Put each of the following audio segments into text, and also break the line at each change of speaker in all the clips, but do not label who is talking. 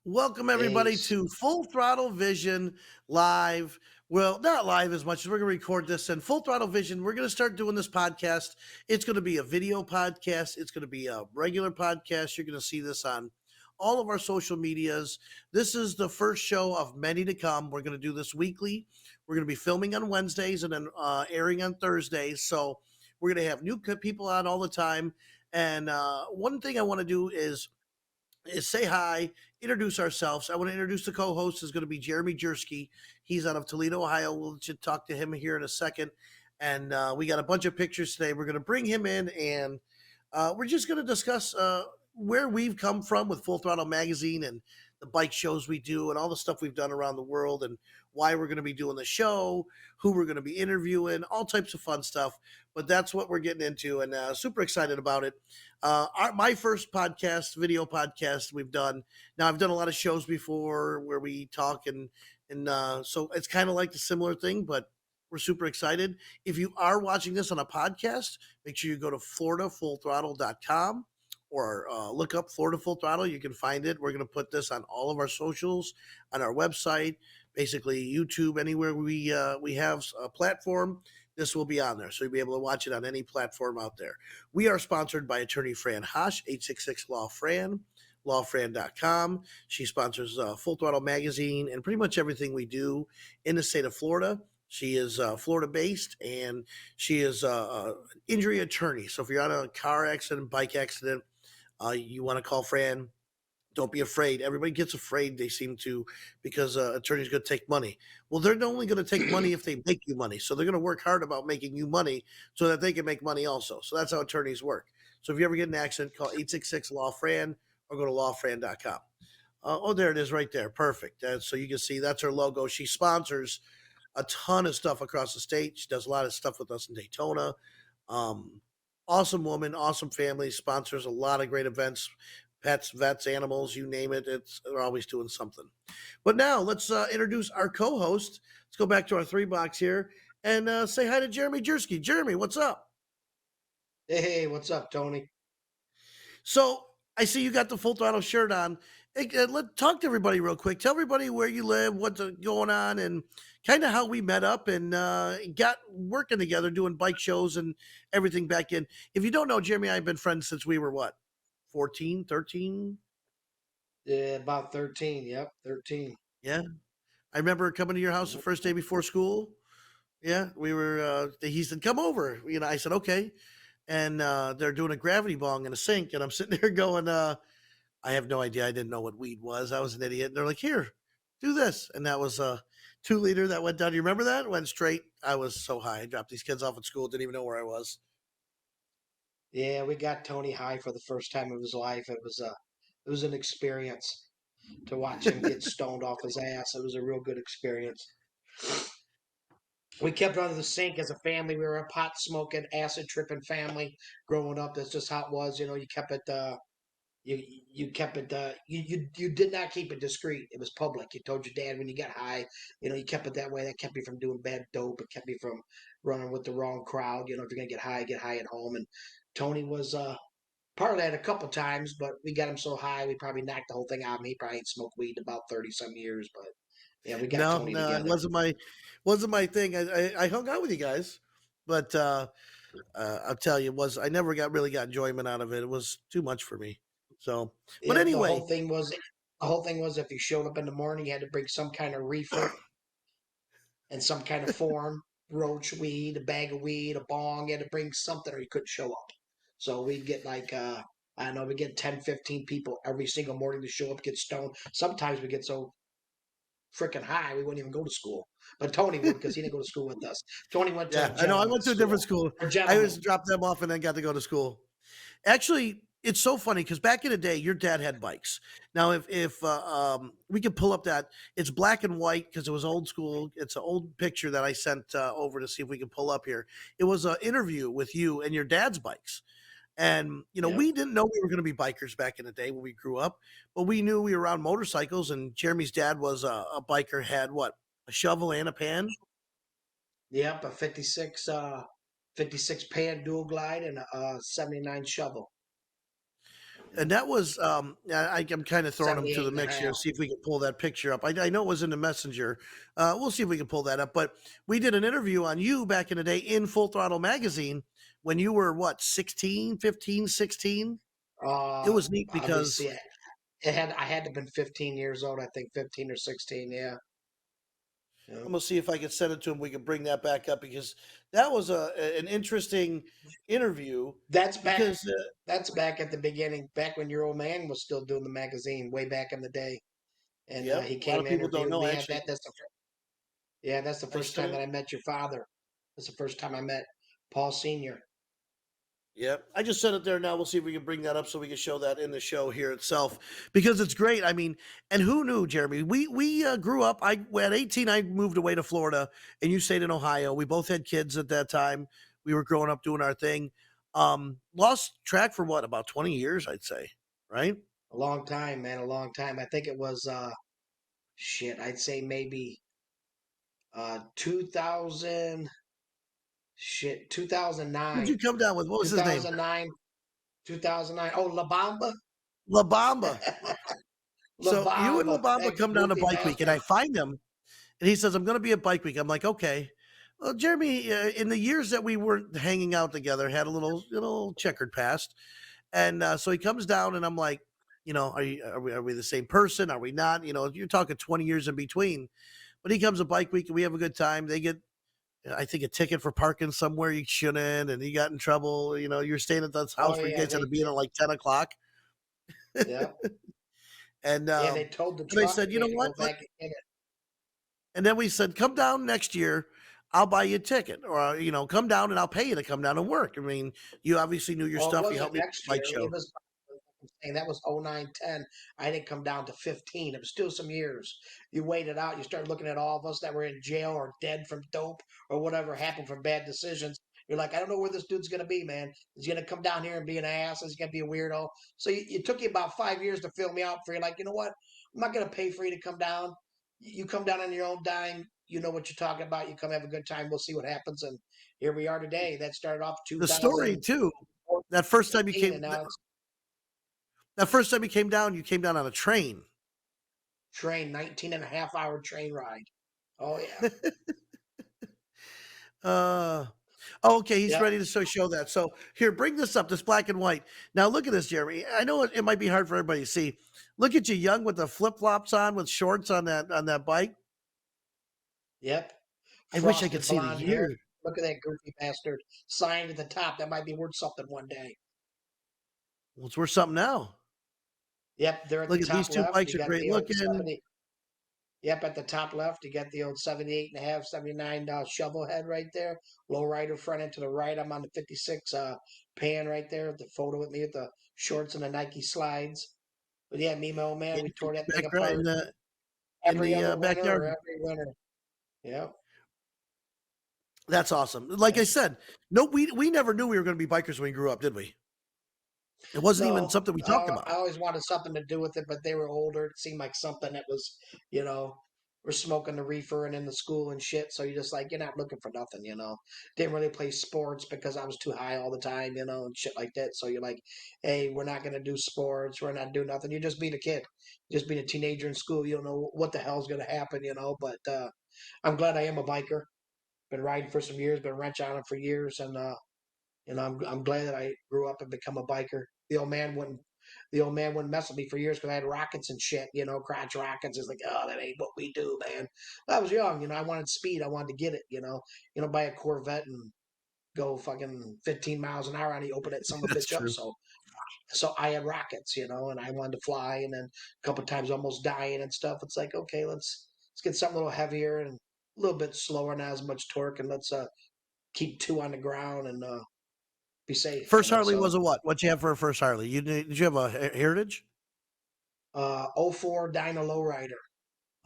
Welcome everybody
Ace.
to Full Throttle Vision live. Well, not live as much as we're going to record this. And Full Throttle Vision, we're going to start doing this podcast. It's going to be a video podcast. It's going to be a regular podcast. You're going to see this on all of our social medias. This is the first show of many to come. We're going to do this weekly. We're going to be filming on Wednesdays and then airing on Thursdays. So we're going to have new people on all the time. And one thing I want to do is say hi, introduce ourselves. I want to introduce the co-host is going to be Jeremy Jersky. He's out of Toledo, Ohio. We'll just talk to him here in a second. And we got a bunch of pictures today. We're going to bring him in and we're just going to discuss where we've come from with Full Throttle Magazine and the bike shows we do and all the stuff we've done around the world and why we're going to be doing the show, who we're going to be interviewing, all types of fun stuff. But that's what we're getting into and super excited about it. My first podcast, video podcast we've done. Now I've done a lot of shows before where we talk and so it's kind of like the similar thing, but we're super excited. If you are watching this on a podcast, make sure you go to FloridaFullThrottle.com or look up Florida Full Throttle. You can find it. We're going to put this on all of our socials, on our website, basically YouTube, anywhere we have a platform. This will be on there, so you'll be able to watch it on any platform out there. We are sponsored by attorney Fran Hosh, 866 Law Fran, lawfran.com. She sponsors Full Throttle Magazine and pretty much everything we do in the state of Florida. She is Florida based and she is an injury attorney. So if you're on a car accident, bike accident, you want to call Fran, don't be afraid. Everybody gets afraid, they seem to, because attorneys going to take money. Well, they're only going to take money if they make you money. So they're going to work hard about making you money so that they can make money also. So that's how attorneys work. So if you ever get in an accident, call 866 Law Fran or go to lawfran.com. Oh, there it is right there. Perfect. So you can see that's her logo. She sponsors a ton of stuff across the state. She does a lot of stuff with us in Daytona. Um, awesome woman, awesome family, sponsors a lot of great events, pets, vets, animals, you name it. They're always doing something. But now let's introduce our co-host. Let's go back to our three box here and say hi to Jeremy Jersky. Jeremy, what's up?
Hey, what's up, Tony?
So I see you got the full throttle shirt on. Hey, let talk to everybody real quick. Tell everybody where you live, what's going on, and kind of how we met up and got working together doing bike shows and everything back in. If you don't know, Jeremy and I have been friends since we were what, 14, 13?
Yeah, about 13. Yep, 13.
Yeah. I remember coming to your house the first day before school. Yeah, we were. He said, "Come over." I said, "Okay." And they're doing a gravity bong in a sink, and I'm sitting there going, I have no idea. I didn't know what weed was. I was an idiot. And they're like, here, do this. And that was a 2 liter that went down. You remember that? Went straight. I was so high. I dropped these kids off at school. Didn't even know where I was.
Yeah, we got Tony high for the first time of his life. It was an experience to watch him get stoned off his ass. It was a real good experience. We kept under the sink as a family. We were a pot smoking, acid tripping family growing up. That's just how it was. You kept it. You kept it. You did not keep it discreet. It was public. You told your dad when you got high. You kept it that way. That kept me from doing bad dope. It kept me from running with the wrong crowd. If you're gonna get high at home. And Tony was part of that a couple times, but we got him so high we probably knocked the whole thing out of him. He probably ain't smoked weed in about 30 some years. But yeah, we got
No,
Tony
no, it
together.
wasn't my thing. I hung out with you guys, but I'll tell you, I never really got enjoyment out of it. It was too much for me. So, but
Yeah, the
anyway,
whole thing was if you showed up in the morning, you had to bring some kind of reefer in some kind of form, roach weed, a bag of weed, a bong. You had to bring something or you couldn't show up. So we'd get like, I don't know, we get 10, 15 people every single morning to show up, get stoned. Sometimes we get so freaking high we wouldn't even go to school. But Tony would because he didn't go to school with us. Tony went to
yeah, I know. I went
gentleman's
to a different
school.
school.
Or
I
gentlemen.
always dropped them off and then got to go to school. Actually, it's so funny because back in the day, your dad had bikes. Now, if we could pull up that, it's black and white because it was old school. It's an old picture that I sent over to see if we can pull up here. It was an interview with you and your dad's bikes. And
Yep.
we didn't know we were going to be bikers back in the day when we grew up, but we knew we were on motorcycles. And Jeremy's dad was a biker, had what, a shovel and a pan.
Yep, a 56 pan dual glide and a 79 shovel.
And that was, I'm kind of throwing them to
78
the
and a
mix here,
half.
see if we can pull that picture up. I know it was in the messenger. We'll see if we can pull that up. But we did an interview on you back in the day in Full Throttle magazine when you were what, 16, 15, 16. It was neat
Let me
because
see. I had to have been 15 years old, I think 15 or 16. Yeah. Yeah.
I'm gonna see if I can send it to him. We can bring that back up because that was an interesting interview.
That's back.
Because
That's back at the beginning, back when your old man was still doing the magazine, way back in the day. And
yep,
he
a lot
came
of
and
people don't
interviewed
know
me.
actually.
That's the
I
first time
started.
that I met your father. That's the first time I met Paul Senior.
Yep. I just sent it there now. We'll see if we can bring that up so we can show that in the show here itself because it's great. I mean, and who knew, Jeremy? We grew up. At 18, I moved away to Florida, and you stayed in Ohio. We both had kids at that time. We were growing up doing our thing. Lost track for what, about 20 years, I'd say, right?
A long time, man, a long time. I think it was shit. I'd say maybe 2000. Shit,
Who'd
2009,
you come down with? What was his name?
2009, 2009. Oh, La Bamba,
La Bamba.
La
So you and La
Bamba,
Bamba
that
come down to
goofy
Bike Week, and
bastard.
I find him. And he says, I'm going to be at Bike Week. I'm like, okay. Well, Jeremy, in the years that we weren't hanging out together, had a little checkered past. And so he comes down, and I'm like, are we the same person? Are we not? You're talking 20 years in between. But he comes to Bike Week, and we have a good time. They get, I think, a ticket for parking somewhere you shouldn't, and he got in trouble. You're staying at this
Oh
house where you
yeah,
guys had to be in at like 10 o'clock.
yeah,
And
yeah. They towed the
and I
truck,
said,
and
you
we
know
had to
what?
go back and get it.
And then we said, come down next year. I'll buy you a ticket, or come down and I'll pay you to come down and work. I mean, you obviously knew your
Oh, it
stuff. You
wasn't
helped me with
next
the bike
year. It
show.
was, I'm saying that was 09, 10. I didn't come down to 15. It was still some years. You waited out. You start looking at all of us that were in jail or dead from dope or whatever happened from bad decisions. You're like, I don't know where this dude's going to be, man. Is he going to come down here and be an ass? Is he going to be a weirdo? So it took you about 5 years to fill me out for you. Like, you know what? I'm not going to pay for you to come down. You come down on your own dime. You know what you're talking about. You come have a good time. We'll see what happens. And here we are today. That started off
The story too. That first time you
2015,
came,
and now it's
that first time you came down on a train.
train, 19 and a half hour train ride. Oh yeah.
uh, oh, okay, he's
Yep.
ready to show that. So here, bring this up. This black and white. Now look at this, Jeremy. I know it might be hard for everybody to see. Look at you, young with the flip flops on, with shorts on that bike.
Yep.
I wish I could
Frosted
see the
blonde hair.
year.
Look at that goofy bastard. Signed at the top. That might be worth something one day.
Well, it's worth something now.
Yep, they're at the
Look at these
top
two
left.
bikes
You
are
got
great
the old
looking.
70. Yep, at the top left, you got the old 78 and a half, 79 shovel head right there. Low rider front end to the right. I'm on the 56 pan right there. The photo with me with the shorts and the Nike slides. But yeah, me and my old man,
In
we tore that thing
backyard
apart
in
every
the
other winter
backyard.
or every winter. Yep.
That's awesome. Like I
Yep.
said, no, we never knew we were going to be bikers when we grew up, did we? It wasn't even
No,
something we talked
I
about.
always wanted something to do with it, but they were older. It seemed like something that was, you know, we're smoking the reefer and in the school and shit. So you're just like, you're not looking for nothing, you know. Didn't really play sports because I was too high all the time, you know, and shit like that. So you're like, hey, we're not going to do sports. We're not doing nothing. You're just being a kid, just being a teenager in school. You don't know what the hell's going to happen, you know. But I'm glad I am a biker. Been riding for some years, been wrench on them for years. And, I'm glad that I grew up and become a biker. The old man wouldn't mess with me for years because I had rockets and shit, you know, crotch rockets. It's like, oh, that ain't what we do, man. I was young, you know. I wanted speed. I wanted to get it, you know, buy a Corvette and go fucking 15 miles an hour and he open that son of a
That's
bitch up.
true.
So I had rockets, you know, and I wanted to fly, and then a couple of times almost dying and stuff. It's like, okay, let's get something a little heavier and a little bit slower, not as much torque, and let's keep two on the ground and be safe, you
First
know.
Harley
So
was a what? What'd you have for a first Harley? Did you have a Heritage?
'04 Dyna Lowrider.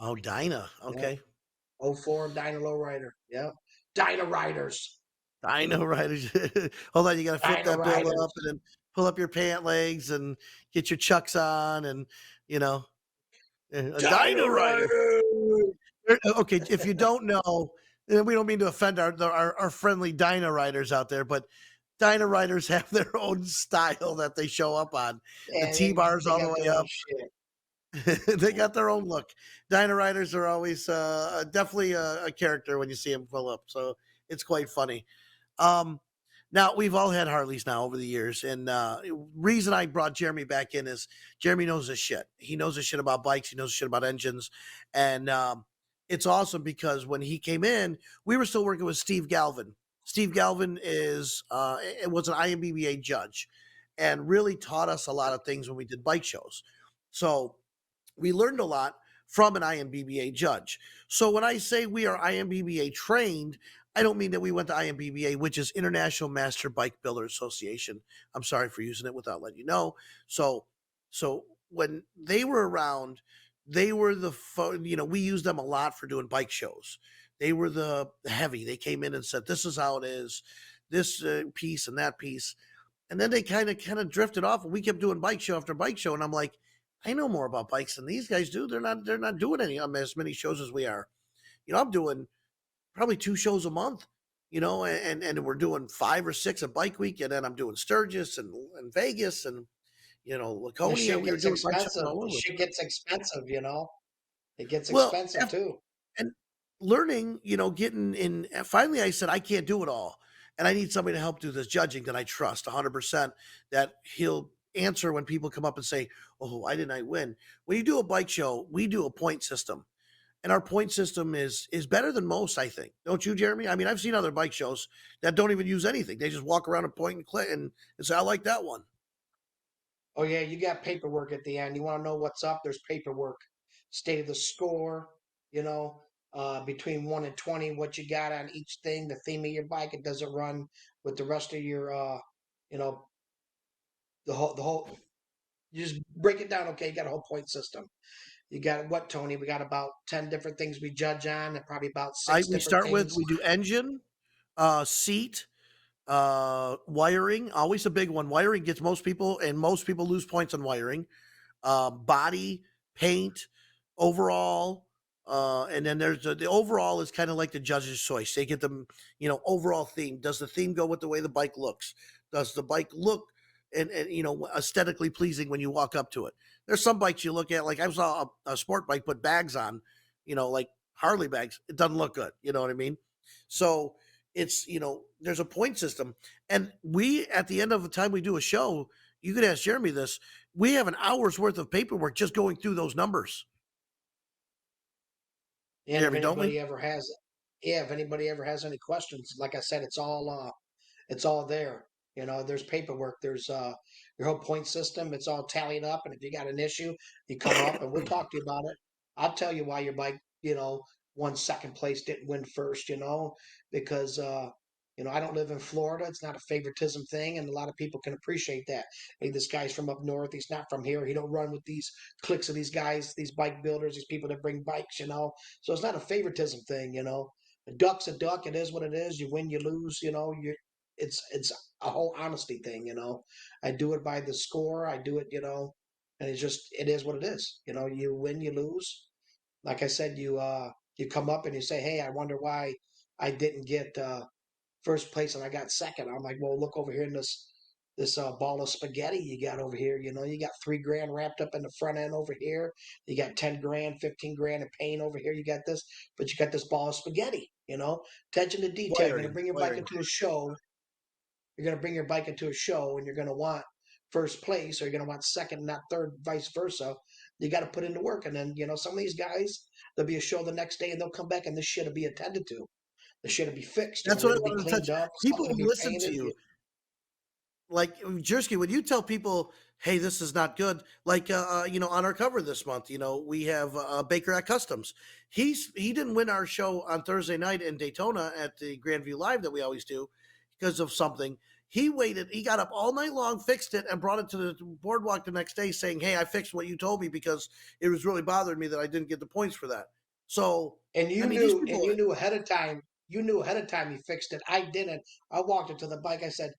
Oh, Dyna.
Yeah.
Okay.
'04 Dyna Lowrider. Yeah. Dyna Riders.
Dyna Riders. Hold on, you got to flip
Dyna
that bill up
Riders.
and then pull up your pant legs and get your chucks on and you know a
Dyna
Dyna Rider.
Riders.
Okay, if you don't know, we don't mean to offend our friendly Dyna riders out there, but Dyna riders have their own style that they show up on. The
and
T-bars
they
all the
got
way
their own
up.
shit.
They got their own look. Dyna riders are always definitely a character when you see them pull up. So it's quite funny. Um, Now we've all had Harleys now over the years, and reason I brought Jeremy back in is Jeremy knows his shit. He knows his shit about bikes. He knows his shit about engines, and it's awesome because when he came in, we were still working with Steve Galvin. Steve Galvin is it was an IMBBA judge, and really taught us a lot of things when we did bike shows. So we learned a lot from an IMBBA judge. So when I say we are IMBBA trained, I don't mean that we went to IMBBA, which is International Master Bike Builder Association. I'm sorry for using it without letting you know. So, so when they were around, they were we used them a lot for doing bike shows. They were the heavy. They came in and said, "This is how it is, this piece and that piece." And then they kind of drifted off, and we kept doing bike show after bike show. And I'm like, I know more about bikes than these guys do. They're not doing any as many shows as we are. I'm doing probably 2 shows a month. And we're doing 5 or 6 a bike week, and then I'm doing Sturgis and Vegas and
And
Laconia.
shit
We were
gets
doing bike shows
expensive.
all over.
Shit gets expensive, It gets
Well,
expensive too.
and learning, getting in. Finally, I said I can't do it all, and I need somebody to help do this judging that I trust 100%. That he'll answer when people come up and say, "Oh, why didn't I win?" When you do a bike show, we do a point system, and our point system is better than most. I think, don't you, Jeremy? I mean, I've seen other bike shows that don't even use anything; they just walk around and point and click and say, "I like that one."
Oh yeah, you got paperwork at the end. You want to know what's up? There's paperwork. State of the score, you know, between 1 and 20, what you got on each thing, the theme of your bike. It doesn't run with the rest of your, you know, the whole. You just break it down. Okay, you got a whole point system. You got what, Tony? We got about 10 different things we judge on, and probably about
I
six
we
different
start with
things.
we do engine, seat, wiring, always a big one. Wiring gets most people, and most people lose points on wiring. Body, paint, overall, and then there's the overall is kind of like the judge's choice. They get them, overall theme. Does the theme go with the way the bike looks? Does the bike look and aesthetically pleasing when you walk up to it? There's some bikes you look at, like I saw a sport bike put bags on, like Harley bags. It doesn't look good. You know what I mean? So it's there's a point system, and we at the end of the time we do a show. You could ask Jeremy this. We have an hour's worth of paperwork just going through those numbers,
And if
Jeremy, don't we?
anybody ever has, yeah, if anybody ever has any questions, like I said, it's all there. There's paperwork, there's your whole point system, it's all tallied up, and if you got an issue, you come up and we'll talk to you about it. I'll tell you why your bike, won second place, didn't win first, because I don't live in Florida. It's not a favoritism thing, and a lot of people can appreciate that. Hey, this guy's from up north, he's not from here. He don't run with these cliques of these guys, these bike builders, these people that bring bikes. So it's not a favoritism thing. A duck's a duck. It is what it is. You win, you lose. It's a whole honesty thing. I do it by the score. I do it. And it is what it is. You win, you lose. Like I said, you come up and you say, "Hey, I wonder why I didn't get first place and I got second." I'm like, "Well, look over here in this ball of spaghetti you got over here. You got 3 grand wrapped up in the front end over here. You got 10 grand, 15 grand in paint over here. You got this, but you got this ball of spaghetti. Attention to detail. You're gonna
Wiring,
bring your bike
wiring.
into a show. You're going to bring your bike into a show and you're going to want first place or you're going to want second, not third, vice versa. You got to put into work. And then, some of these guys, there'll be a show the next day and they'll come back and this shit will be attended to. The shit will be fixed,
That's what I
it'll be
wanted to touch.
cleaned up, stuff
People
will
who
be
listen to
painted.
you, like Jersky, when you tell people, "Hey, this is not good," like on our cover this month, we have Baker at Customs. He didn't win our show on Thursday night in Daytona at the Grand Blvd that we always do because of something. He waited. He got up all night long, fixed it, and brought it to the boardwalk the next day, saying, "Hey, I fixed what you told me because it was really bothering me that I didn't get the points for that." So,
And
I
you
mean, these
knew, and
people.
you knew ahead of time you fixed it. I didn't. I walked up to the bike. I said,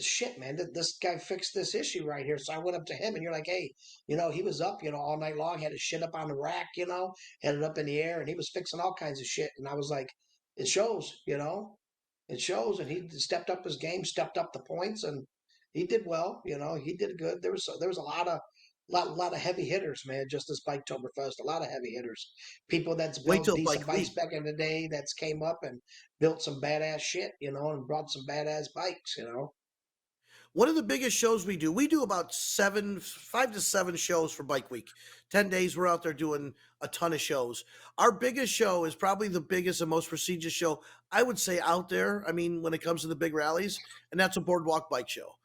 "Shit, man, this guy fixed this issue right here." So I went up to him, and you're like, "Hey, he was up, all night long, had his shit up on the rack, had it up in the air, and he was fixing all kinds of shit." And I was like, "It shows." It shows, and he stepped up his game, stepped up the points, and he did well. He did good. There was a lot of heavy hitters, man. Just this Biketoberfest, a lot of heavy hitters, people that's
Wait
built
till
decent
Bike
bikes
Week.
back in the day, that's came up and built some badass shit, and brought some badass bikes.
One of the biggest shows we do about 5 to 7 shows for Bike Week. 10 days we're out there doing a ton of shows. Our biggest show is probably the biggest and most prestigious show I would say out there. I mean, when it comes to the big rallies, and that's a boardwalk bike show.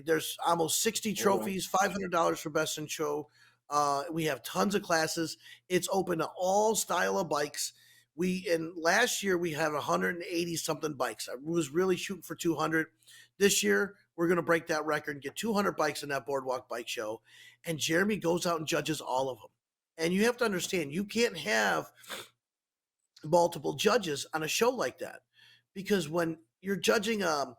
There's almost 60
Yeah.
trophies, $500 for best in show. We have tons of classes. It's open to all style of bikes. Last year we had 180 something bikes. I was really shooting for 200. This year we're going to break that record and get 200 bikes in that boardwalk bike show. And Jeremy goes out and judges all of them. And you have to understand, you can't have multiple judges on a show like that because when you're judging an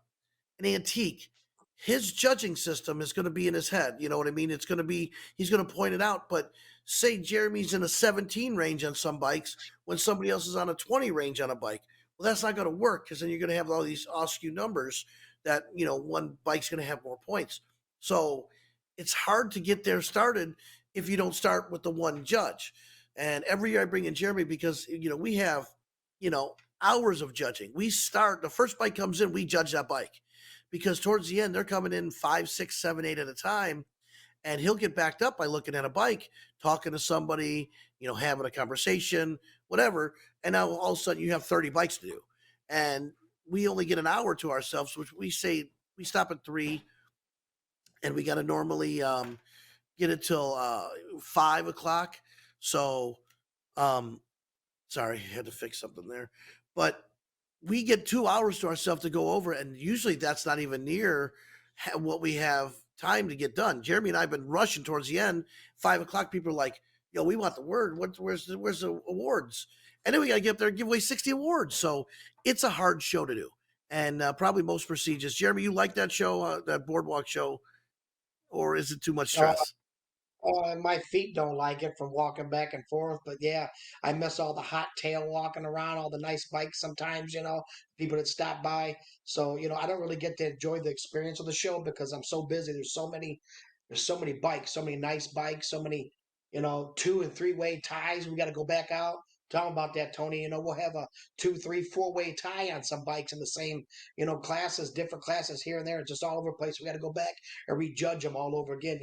antique, his judging system is going to be in his head. You know what I mean? It's going to be, he's going to point it out. But say Jeremy's in a 17 range on some bikes when somebody else is on a 20 range on a bike. Well, that's not going to work because then you're going to have all these askew numbers that, one bike's going to have more points. So it's hard to get there started if you don't start with the one judge. And every year I bring in Jeremy because, we have, hours of judging. The first bike comes in, we judge that bike because towards the end they're coming in 5, 6, 7, 8 at a time, and he'll get backed up by looking at a bike, talking to somebody, having a conversation, whatever, and now all of a sudden you have 30 bikes to do, and we only get an hour to ourselves, which we say we stop at 3, and we got to normally get it till 5 o'clock. So um, sorry, I had to fix something there. But we get 2 hours to ourselves to go over, and usually that's not even near what we have time to get done. Jeremy and I have been rushing towards the end. 5 o'clock, people are like, "Yo, we want the word. Where's the awards?" And then we got to get up there and give away 60 awards. So it's a hard show to do, and probably most prestigious. Jeremy, you like that show, that boardwalk show, or is it too much
Uh,
stress?
my feet don't like it from walking back and forth, but yeah, I miss all the hot tail walking around, all the nice bikes sometimes, people that stop by. So, I don't really get to enjoy the experience of the show because I'm so busy. There's so many bikes, so many nice bikes, so many, 2 and 3 way ties. We got to go back out. Tell 'em about that, Tony. We'll have a 2, 3, 4 way tie on some bikes in the same, classes, different classes here and there, just all over the place. We got to go back and rejudge them all over again.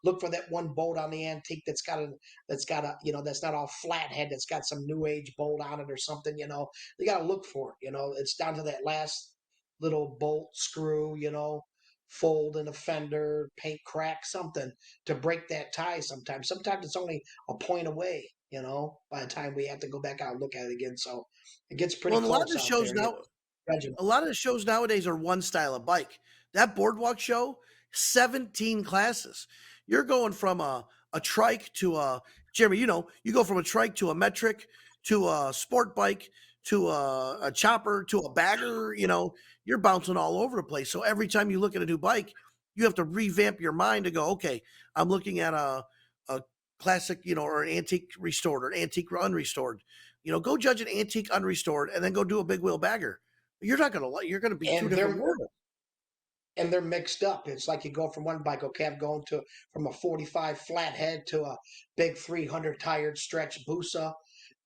Look for that one bolt on the antique that's got a that's not all flathead, that's got some new age bolt on it or something. You got to look for it. It's down to that last little bolt screw, fold in a fender, paint crack, something to break that tie. Sometimes it's only a point away, by the time we have to go back out and look at it again. So it gets pretty
Well, and a lot of
close
the
out
shows
there.
now,
Judging.
a lot of the shows nowadays are one style of bike. That boardwalk show, 17 classes. You're going from a trike to a Jeremy, you go from a trike to a metric to a sport bike to a chopper to a bagger, you're bouncing all over the place. So every time you look at a new bike, you have to revamp your mind to go, okay, I'm looking at a classic, or an antique restored or an antique unrestored. Go judge an antique unrestored and then go do a big wheel bagger. You're gonna be two
And
different
they're
worlds.
mixed up. It's like you go from one bike, okay, I'm going to from a 45 flathead to a big 300 tired stretch Busa,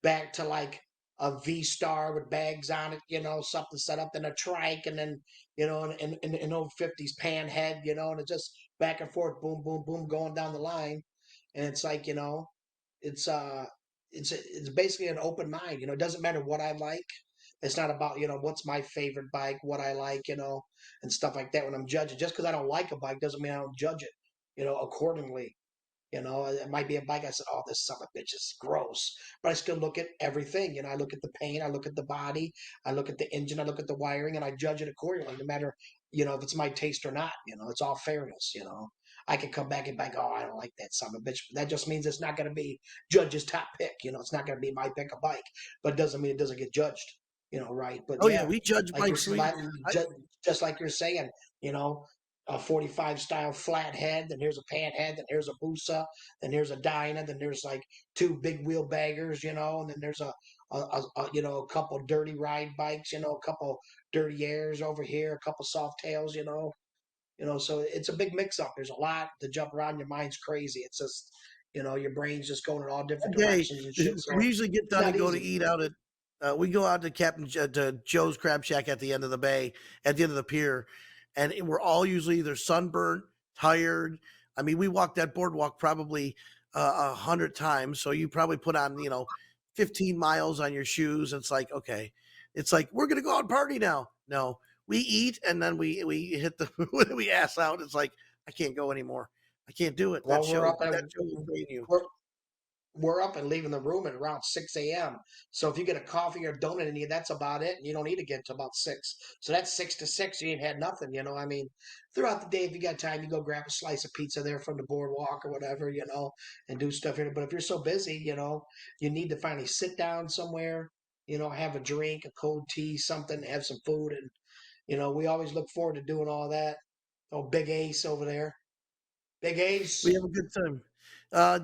back to like a V Star with bags on it, something set up in a trike, and then an old 50s pan head, and it's just back and forth, boom, boom, boom, going down the line, and it's like it's it's basically an open mind. It doesn't matter what I like. It's not about what's my favorite bike, what I like, and stuff like that when I'm judging. Just because I don't like a bike doesn't mean I don't judge it, accordingly. It might be a bike. I said, "Oh, this son of a bitch is gross," but I still look at everything. I look at the paint, I look at the body, I look at the engine, I look at the wiring, and I judge it accordingly, no matter if it's my taste or not. It's all fairness. I can come back and be like, "Oh, I don't like that son of a bitch." But that just means it's not going to be judge's top pick. It's not going to be my pick of bike, but it doesn't mean it doesn't get judged. Right? But
Oh yeah,
yeah,
we judge
like
bikes.
just like you're saying, you know, a 45 style flathead, then here's a panhead, then here's a Busa, then here's a Dyna, then there's like two big wheel baggers, and then there's a couple dirty ride bikes, a couple dirty airs over here, a couple soft tails, so it's a big mix up. There's a lot to jump around. Your mind's crazy. It's just, your brain's just going in all different
Day,
directions and shit.
we
So
usually get
it's
done
not
and go to
easy.
eat out at we go out to to Joe's Crab Shack at the end of the bay, at the end of the pier, and we're all usually either sunburnt, tired. I mean, we walked that boardwalk probably 100 times, so you probably put on 15 miles on your shoes. It's like okay, it's like we're gonna go out and party now. No, we eat and then we hit the we ass out. It's like I can't go anymore. I can't do it.
Well, we're up
That show will drain you.
we're, we're up and leaving the room at around 6 a.m. So if you get a coffee or donut in you, that's about it. And you don't need to get to about 6. So that's 6 to 6. You ain't had nothing, I mean, throughout the day, if you got time, you go grab a slice of pizza there from the boardwalk or whatever, and do stuff here. But if you're so busy, you need to finally sit down somewhere, have a drink, a cold tea, something, have some food. And, we always look forward to doing all that. Oh, Big Ace over there. Big
We
Ace.
have a good time.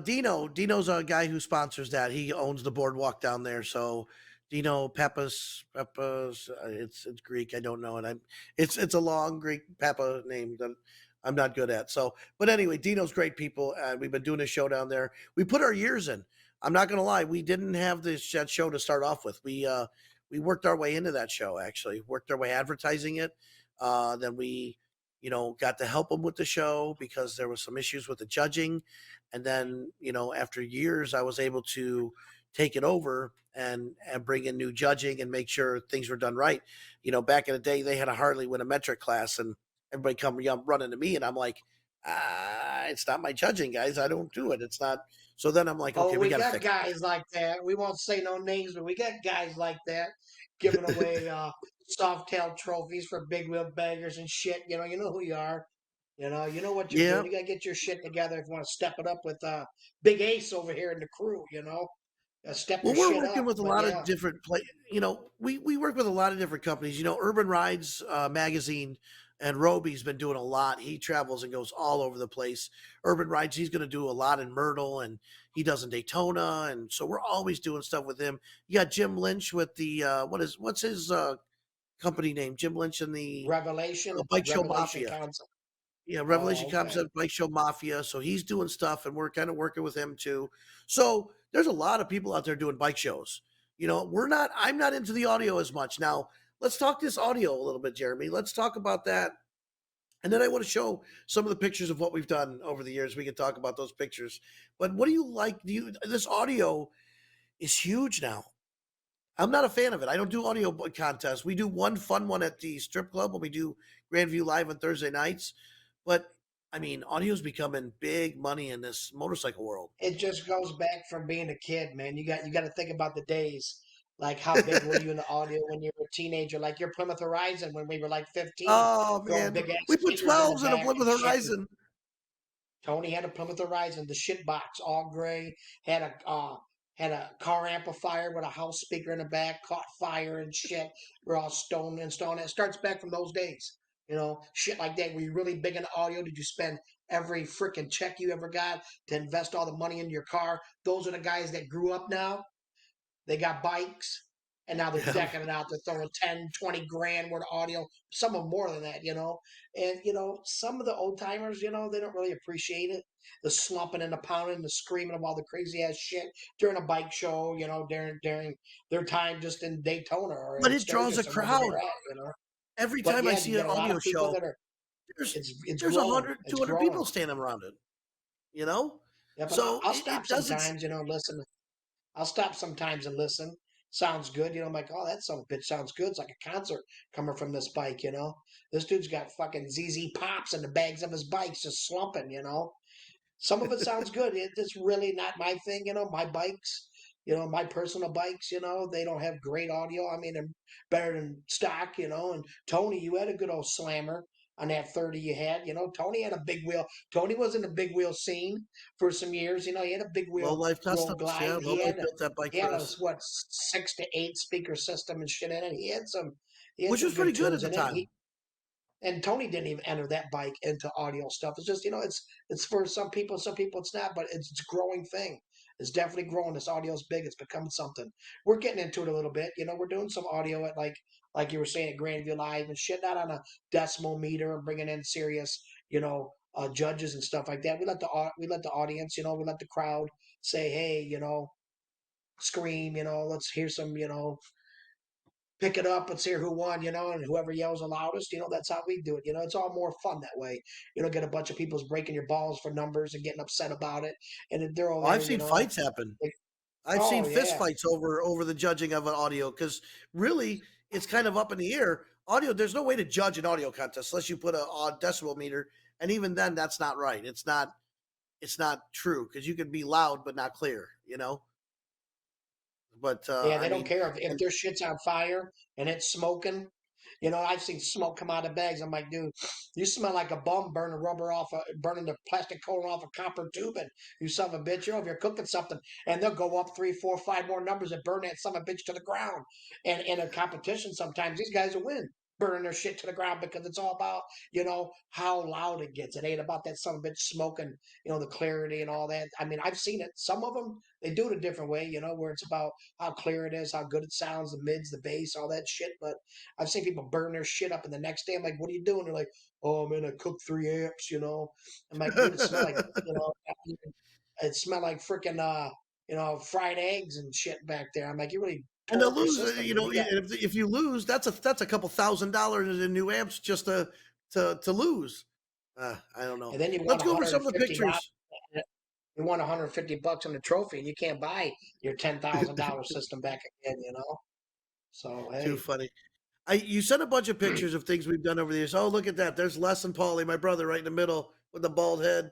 Dino's a guy who sponsors that. He owns the boardwalk down there. So Dino Peppas, it's Greek. I don't know it. It's a long Greek Peppa name that I'm not good at. So, but anyway, Dino's great people. We've been doing a show down there. We put our years in. I'm not gonna lie. We didn't have that show to start off with. We worked our way into that show. Actually, worked our way advertising it. Then we got to help them with the show because there was some issues with the judging. And then, after years, I was able to take it over and bring in new judging and make sure things were done right. Back in the day, they had a Harley win a metric class and everybody come running to me. And I'm like, it's not my judging, guys. I don't do it. It's not. So then I'm like,
Oh,
okay, we
we
got to
got
fix it.
guys like that. We won't say no names, but we got guys like that giving away soft tail trophies for big wheel baggers and shit. You know who you are. You know what you're
Yeah.
doing. You gotta get your shit together if you want to step it up with Big Ace over here in the crew. Step
Well,
your
we're
shit
working
up.
with a
But
lot of
yeah,
different we work with a lot of different companies. Urban Rides magazine and Roby's been doing a lot. He travels and goes all over the place. Urban Rides, he's going to do a lot in Myrtle and he does in Daytona, and so we're always doing stuff with him. You got Jim Lynch with the what's his company name? Jim Lynch and the Bike Show
Revelation
Mafia.
concept.
Yeah, Revelation
Oh, okay.
Concept Bike Show Mafia. So he's doing stuff, and we're kind of working with him too. So there's a lot of people out there doing bike shows. We're not. I'm not into the audio as much now. Let's talk this audio a little bit, Jeremy. Let's talk about that, and then I want to show some of the pictures of what we've done over the years. We can talk about those pictures. But what do you like? This audio is huge now. I'm not a fan of it. I don't do audio contests. We do one fun one at the strip club when we do Grand View Live on Thursday nights. But I mean, audio is becoming big money in this motorcycle world.
It just goes back from being a kid, man. You got to think about the days. Like how big were you in the audio when you were a teenager? Like your Plymouth Horizon when we were like 15,
Oh
throwing
man,
big ass
we put
speakers in the
12s in a
back
Plymouth
and shit.
Horizon.
Tony had a Plymouth Horizon, the shit box, all gray, had a car amplifier with a house speaker in the back, caught fire and shit. We're all stoned and stoned. It starts back from those days. Shit like that. Were you really big into audio? Did you spend every freaking check you ever got to invest all the money into your car? Those are the guys that grew up now. They got bikes, and now they're
Yeah,
decking it out. They're throwing 10, 20 grand worth of audio. Some of them more than that. And, some of the old timers, they don't really appreciate it. The slumping and the pounding and the screaming of all the crazy ass shit during a bike show, during their time just in Daytona or
but
in
it draws a
Sturgis or wherever
crowd.
they're at.
Every
But
time I
yeah,
see
you
an
got a lot of
audio
people
show,
that are,
there's
it's
there's
growing.
100,
It's
200
growing.
people standing around it. You know,
Yeah, but
so
I'll
it
stop
doesn't.
sometimes, listen. I'll stop sometimes and listen. Sounds good, I'm like, oh, that son of a bitch sounds good. It's like a concert coming from this bike. This dude's got fucking ZZ pops in the bags of his bikes just slumping. Some of it sounds good. It's really not my thing. My bikes, my personal bikes, they don't have great audio. I mean, they're better than stock. And Tony, you had a good old slammer on that 30 you had. Tony had a big wheel. Tony was in the big wheel scene for some years. He had a big
Low
wheel
life
road
customs,
glide.
yeah. Low life built that bike
He
for
had a
us,
what 6 to 8 speaker system and shit in it. He had
which
some
was pretty
good
good at
tunes
the
in it.
time.
And Tony didn't even enter that bike into audio stuff. It's just, it's for some people it's not, but it's a growing thing. It's definitely growing. This audio's big. It's becoming something. We're getting into it a little bit. We're doing some audio at like you were saying at Grand Blvd and shit, not on a decimal meter and bringing in serious, judges and stuff like that. We let the audience, we let the crowd say, hey, scream, let's hear some, pick it up, let's hear who won, and whoever yells the loudest, that's how we do it. It's all more fun that way. You don't get a bunch of people's breaking your balls for numbers and getting upset about it. And they're all
Oh, I've
there,
seen fights happen.
like,
I've seen
oh
fist
yeah.
fights over the judging of an audio because really it's kind of up in the air. Audio, there's no way to judge an audio contest unless you put a decibel meter, and even then, that's not right. It's not true because you can be loud but not clear. But
Yeah,
I
they don't
mean,
care if
and
their shit's on fire and it's smoking. I've seen smoke come out of bags. I'm like, dude, you smell like a bum burning the plastic coating off a copper tubing. You son of a bitch. If you're cooking something, and they'll go up 3, 4, 5 more numbers and burn that son of a bitch to the ground. And in a competition, sometimes these guys will win, burning their shit to the ground because it's all about, how loud it gets. It ain't about that son of a bitch smoking, the clarity and all that. I mean, I've seen it. Some of them, they do it a different way, where it's about how clear it is, how good it sounds, the mids, the bass, all that shit. But I've seen people burn their shit up, and the next day I'm like, "What are you doing?" They're like, "Oh man, I cooked 3 amps." I'm like, "Dude, it smelled like it smelled like freaking fried eggs and shit back there." I'm like, "You really
and
tore
they'll
up your
lose.
system,
You
dude.
know,
You got."
if you lose, that's a couple $1,000s in new amps just to lose. I don't know.
And then you want
Let's go over some of the
150 dollars.
pictures.
You want 150 bucks on the trophy, and you can't buy your $10,000 system back again. So
Too
hey,
funny. You sent a bunch of pictures of things we've done over the years. Oh, look at that. There's Les and Paulie, my brother, right in the middle with the bald head.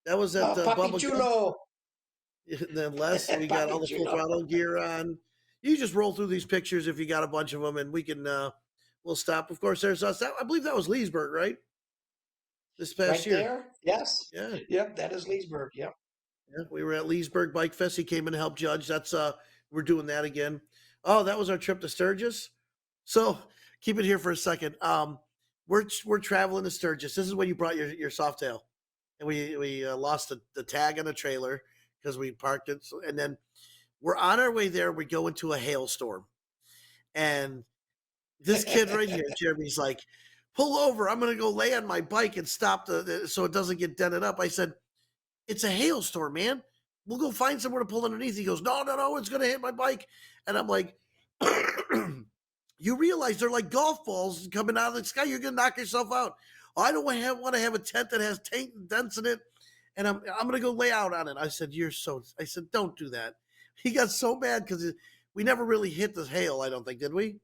That was at
Papi
Bubba Gump.
Chulo,
And then Les, we got
Papi
all the full
Chulo.
throttle gear on. You just roll through these pictures if you got a bunch of them, and we'll stop. Of course, there's us. I believe that was Leesburg, right? This past
Right
year.
there. Yes.
Yeah.
Yep, that is Leesburg. Yep.
Yeah, we were at Leesburg Bike Fest. He came in to help judge. We're doing that again. Oh, that was our trip to Sturgis. So keep it here for a second. We're traveling to Sturgis. This is when you brought your Softail, and we lost the tag on the trailer because we parked it. And then we're on our way there. We go into a hailstorm, and this kid right here, Jeremy's like, "Pull over! I'm going to go lay on my bike and stop so it doesn't get dented up." I said, "It's a hailstorm, man. We'll go find somewhere to pull underneath." He goes, "No, no, no, it's going to hit my bike." And I'm like, "You realize they're like golf balls coming out of the sky. You're going to knock yourself out." "Oh, I don't want to have a tent that has dents in it, and I'm going to go lay out on it." I said, I said, "Don't do that." He got so mad because we never really hit the hail, I don't think, did we?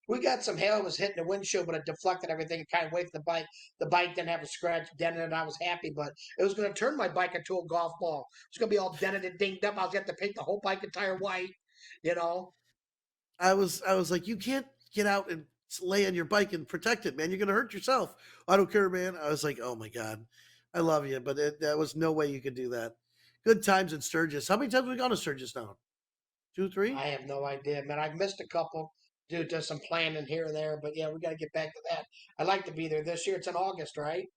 We got some hail. It was hitting the windshield, but it deflected everything and kind of waved the bike. The bike didn't have a scratch, dented it. I was happy, but it was going to turn my bike into a golf ball. It's going to be all dented and dinged up. I was going to have to paint the whole bike entire white, you know.
I was like, "You can't get out and lay on your bike and protect it, man. You're gonna hurt yourself." "I don't care, man." I was like, "Oh my god, I love you," but that was no way you could do that. Good times in Sturgis. How many times have we gone to Sturgis now? Two, three?
I have no idea, man. I've missed a couple due to some planning here and there, but yeah, we got to get back to that. I'd like to be there this year. It's in August, right?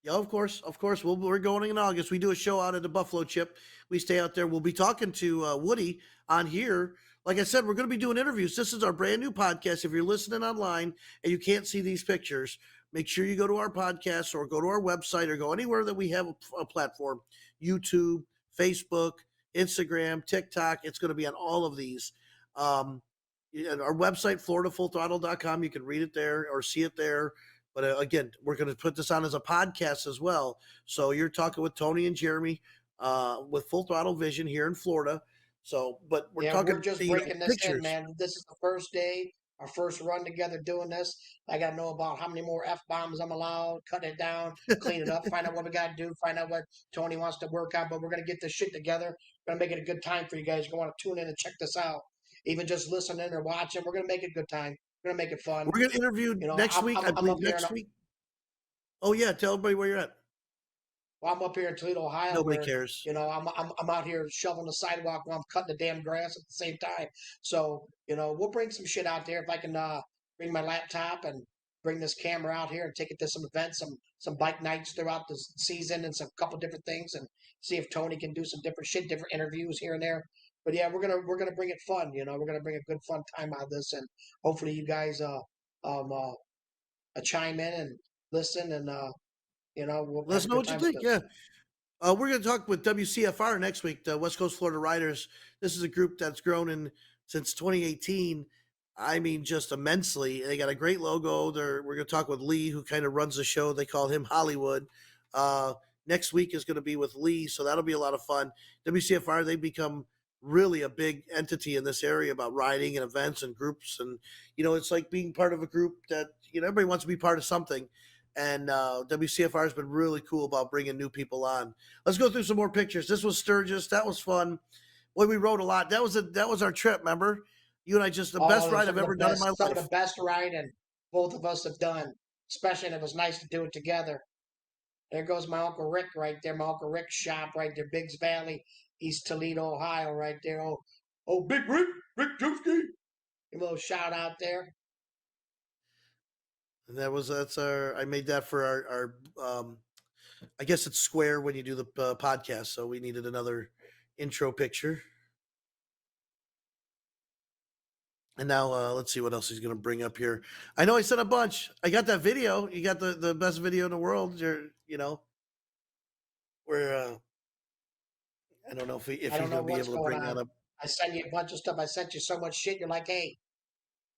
Yeah, of course, of course. We're going in August. We do a show out at the Buffalo Chip. We stay out there. We'll be talking to Woody on here. Like I said, we're going to be doing interviews. This is our brand new podcast. If you're listening online and you can't see these pictures, make sure you go to our podcast or go to our website or go anywhere that we have a platform: YouTube, Facebook, Instagram, TikTok. It's going to be on all of these. And our website, FloridaFullThrottle.com. You can read it there or see it there. But again, we're going to put this on as a podcast as well. So you're talking with Tony and Jeremy with Full Throttle Vision here in Florida. So, but we're
Yeah, we're
talking,
just breaking this in,
pictures.
man. This is the first day, our first run together doing this. I got to know about how many more F bombs I'm allowed, cut it down, clean it up, find out what we got to do, find out what Tony wants to work on. But we're going to get this shit together. We're going to make it a good time for you guys. You're going to want to tune in and check this out. Even just listening or watching, we're going to make it a good time. We're going to make it fun.
We're going to interview
You know,
next
I'm,
week.
I'm,
I
I'm
believe
up here
next week. Oh, yeah. Tell everybody where you're at.
Well, I'm up here in Toledo, Ohio,
Nobody
where
cares.
I'm out here shoveling the sidewalk while I'm cutting the damn grass at the same time. So we'll bring some shit out there if I can bring my laptop and bring this camera out here and take it to some events, some bike nights throughout the season, and some couple different things, and see if Tony can do some different shit, different interviews here and there. But yeah, we're gonna bring it fun. We're gonna bring a good fun time out of this, and hopefully you guys um uh, chime in and listen, and we'll
Let
have
us
a
know
good
what you
time with
think.
this.
Yeah. We're going to talk with WCFR next week, the West Coast Florida Riders. This is a group that's grown in since 2018. I mean, just immensely. They got a great logo. We're going to talk with Lee, who kind of runs the show. They call him Hollywood. Uh, Next week is going to be with Lee, so that'll be a lot of fun. WCFR, they become really a big entity in this area about riding and events and groups. And, it's like being part of a group that, everybody wants to be part of something. And WCFR has been really cool about bringing new people on. Let's go through some more pictures. This was Sturgis. That was fun. Boy, we rode a lot. That was our trip. Remember, you and I, just the
Oh,
best
they're
ride I've ever done in my
some of the
life.
best riding both of us have done. Especially, and it was nice to do it together. There goes my Uncle Rick right there, my Uncle Rick's shop right there, Biggs Valley, East Toledo, Ohio, right there. Oh, Big Rick Jewski. A little shout out there.
And that's our. I made that for our. I guess it's square when you do the podcast. So we needed another intro picture. And now let's see what else he's going to bring up here. I know I said a bunch. I got that video. You got the best video in the world. Where I don't know if
I
he's
don't know
going to be
what's
able to
going
bring that
on.
up.
I sent you a bunch of stuff. I sent you so much shit. You're like, hey,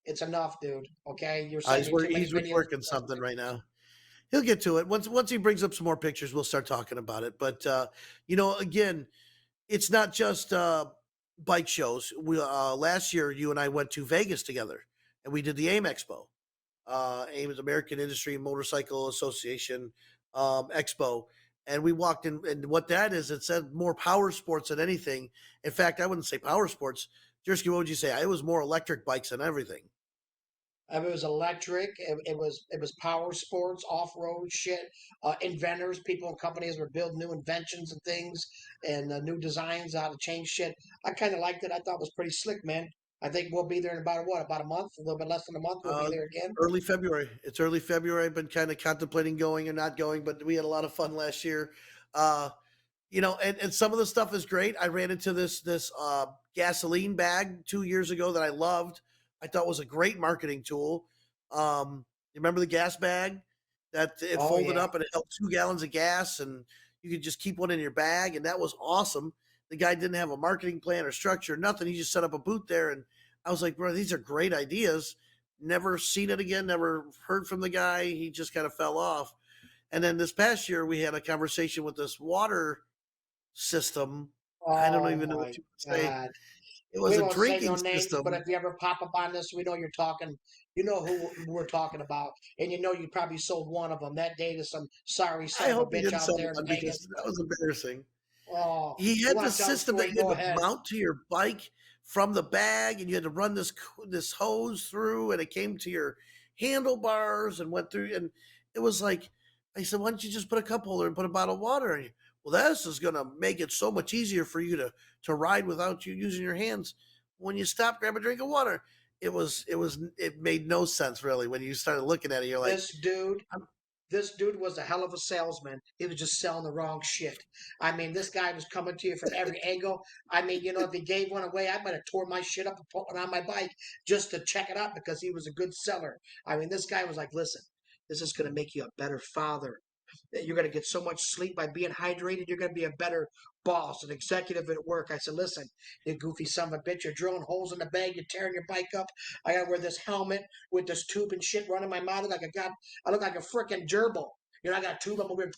it's enough, dude. Okay, you're
He's
sending me too many
he's
videos.
reworking something right now. He'll get to it once he brings up some more pictures. We'll start talking about it. But again, it's not just bike shows. We last year you and I went to Vegas together, and we did the AIM Expo. AIM is American Industry Motorcycle Association Expo, and we walked in. And what that is, it said more power sports than anything. In fact, I wouldn't say power sports. Jersey, what would you say? It was more electric bikes than everything.
It was electric. It was power sports, off road shit. Inventors, people and companies were building new inventions and things, and new designs how to change shit. I kind of liked it. I thought it was pretty slick, man. I think we'll be there in about what, about a month, a little bit less than a month. We'll be
Uh,
there again.
Early February. It's early February. I've been kind of contemplating going or not going, but we had a lot of fun last year. Uh, and some of the stuff is great. I ran into this gasoline bag 2 years ago that I loved. I thought was a great marketing tool. You remember the gas bag that it
Oh
folded
yeah.
up and it held 2 gallons of gas, and you could just keep one in your bag, and that was awesome. The guy didn't have a marketing plan or structure, nothing. He just set up a booth there, and I was like, bro, these are great ideas. Never seen it again. Never heard from the guy. He just kind of fell off. And then this past year, we had a conversation with this water system. I don't
Oh
even know what
my
you would say.
God.
It
We
was a
won't say
drinking
no names, but
system.
if you ever pop up on this, we know you're talking. You know who we're talking about, and you know you probably sold one of them that day to some sorry
I
son of a
hope he
bitch
didn't
out
sell
there in
one because
Vegas.
that was embarrassing.
Oh,
He
you
had
want
the
to tell the
system that
story?
you had
Go
to
ahead.
mount to your bike from the bag, and you had to run this hose through, and it came to your handlebars and went through. And it was like, I said, why don't you just put a cup holder and put a bottle of water in? Well, this is going to make it so much easier for you to ride without you using your hands. When you stop, grab a drink of water. It made no sense really when you started looking at it. You're like,
This dude,
I'm,
this dude was a hell of a salesman. He was just selling the wrong shit. I mean, this guy was coming to you from every angle. I mean, if he gave one away, I might have tore my shit up and put one on my bike just to check it out because he was a good seller. I mean, this guy was like, listen, this is going to make you a better father. You're going to get so much sleep by being hydrated. You're going to be a better boss, an executive at work. I said, listen, you goofy son of a bitch, you're drilling holes in the bag, you're tearing your bike up. I got to wear this helmet with this tube and shit running my mouth. I look like a freaking gerbil. I got a tube up over here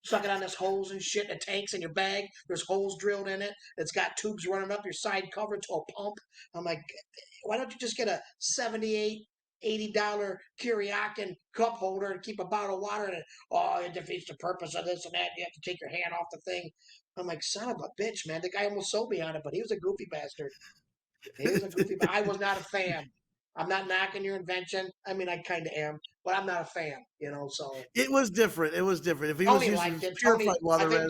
sucking on this holes and shit and tanks in your bag. There's holes drilled in it. It's got tubes running up your side cover to a pump. I'm like, why don't you just get a 78 $80 Kiriakin cup holder and keep a bottle of water in it? Oh, it defeats the purpose of this and that. You have to take your hand off the thing. I'm like, son of a bitch, man. The guy almost sold me on it, but he was a goofy bastard. He was a goofy, but I was not a fan. I'm not knocking your invention. I mean, I kind of am, but I'm not a fan. So
it was different. It was different. If he was
Tony
using
liked it.
purified
I
water
think
rather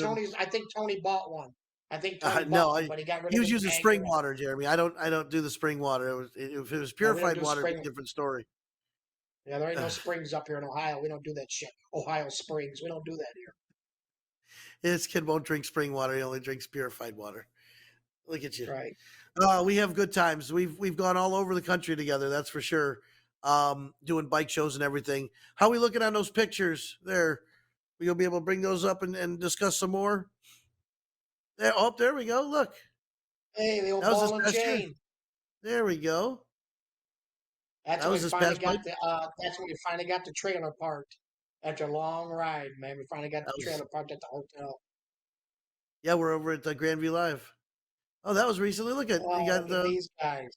than
Tony bought one. I think Tony
no,
bought one, but he got rid
he
of
was
his
using spring
anger.
water, Jeremy. I don't do the spring water. If it was
No, we don't
purified
do
water, it'd be
spring.
a different story.
Yeah, there ain't no springs up here in Ohio. We don't do that shit. Ohio Springs. We don't do that here.
His kid won't drink spring water. He only drinks purified water. Look at you.
Right.
We have good times. We've gone all over the country together. That's for sure. Doing bike shows and everything. How we looking on those pictures there? We gonna be able to bring those up and discuss some more. There, oh, there we go. Look,
Hey, the old
that was this
ball and
past year.
chain.
There we go.
That's
That
when we
was this
finally
past bike.
got the. That's when we finally got the trailer parked after a long ride, man. We finally got
That
the
was
trailer parked at the hotel.
yeah. We're over at the Grand Blvd Live. Oh, that was recently. Look at you
Oh,
got
look at
the.
these guys.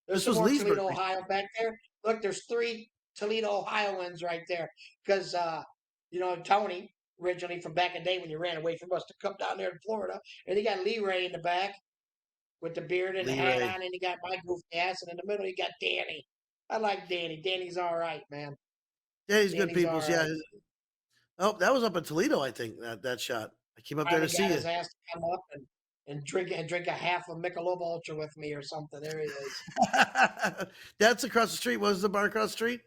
There's
This
some
was
more
Leesburg.
Toledo, Ohio back there. Look, there's three Toledo, Ohioans right there. Because, Tony, originally from back in the day when you ran away from us to come down there in Florida. And you got Lee Ray in the back with the beard and the
Lee
hat
Ray.
on. And you got my goofy ass. And in the middle, you got Danny. I like Danny. Danny's all right, man.
Yeah, he's good
Danny's all
peoples. Yeah.
right.
Oh, that was up in Toledo, I think, that shot. I came up there to
Finally
see
got
you.
his ass to come up and drink a half of Michelob Ultra with me or something. There he is.
That's across the street. What was the bar across the street?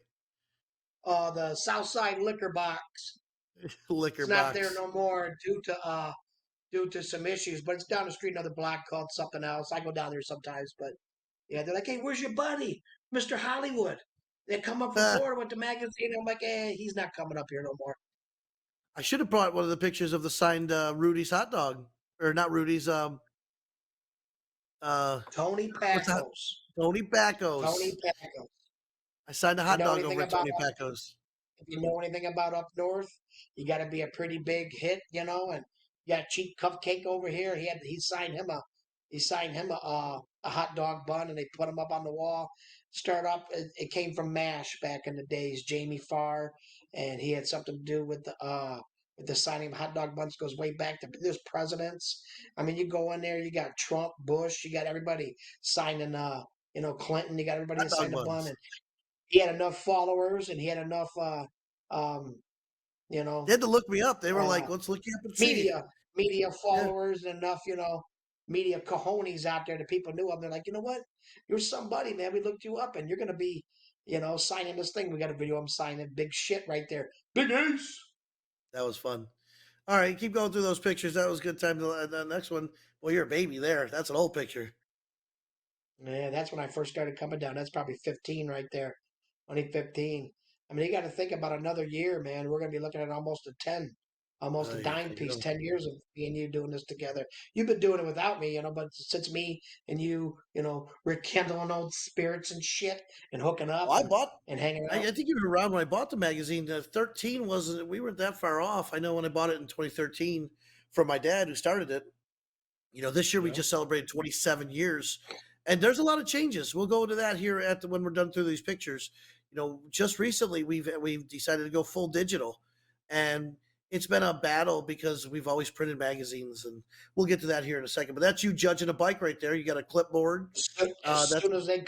The Southside Liquor Box.
Liquor
It's not there
box.
no more due to some issues, but it's down the street another block called something else. I go down there sometimes, but yeah, they're like, "Hey, where's your buddy, Mr. Hollywood?" They come up from
Uh,
Florida with the magazine. I'm like, "Hey, he's not coming up here no more."
I should have brought one of the pictures of the signed Rudy's hot dog, or not Rudy's. Uh,
Tony
what's that?
Pacos.
Tony
Tony
Pacos.
Pacos.
I signed a
You
hot
know
dog
anything
over at
about
Tony Pacos.
if you know anything about up north, you got to be a pretty big hit, and you got Cheap Cupcake over here. He signed him a hot dog bun, and they put him up on the wall. Start up, it came from Mash back in the days, Jamie Farr, and he had something to do with the signing of hot dog buns. Goes way back to there's presidents. I mean, you go in there, you got Trump, Bush, you got everybody signing. Clinton, you got everybody
Hot
to
dog
sign the bun,
buns.
and he had enough followers and he had enough um you
They
know
had to look me up. They were
uh
like, "Let's look you up and see."
media
Yeah,
followers and enough media cojones out there that people knew of. They're like, you know what, you're somebody, man. We looked you up and you're gonna be signing this thing. We got a video of him signing big shit right there, big ace.
that was fun. All right, keep going through those pictures. That was a good time. The next one. Well, you're a baby there. That's an old picture.
Yeah, that's when I first started coming down. That's probably 15 right there. Only 15. I mean, you got to think about another year, man. We're going to be looking at almost a 10, almost a dime piece,
You
10 years of me and you doing this together. You've been doing it without me, but since me and you, rekindling old spirits and shit and hooking
Well,
up
I
and,
bought.
and hanging
I,
out.
I think you were around when I bought the magazine. 13 wasn't. We weren't that far off. I know when I bought it in 2013 from my dad, who started it. This year we
Yeah.
just celebrated 27 years, and there's a lot of changes. We'll go into that here when we're done through these pictures. Just recently we've decided to go full digital, and it's been a battle because we've always printed magazines, and we'll get to that here in a second. But that's you judging a bike right there. You got a clipboard.
As soon, as
That's
soon as they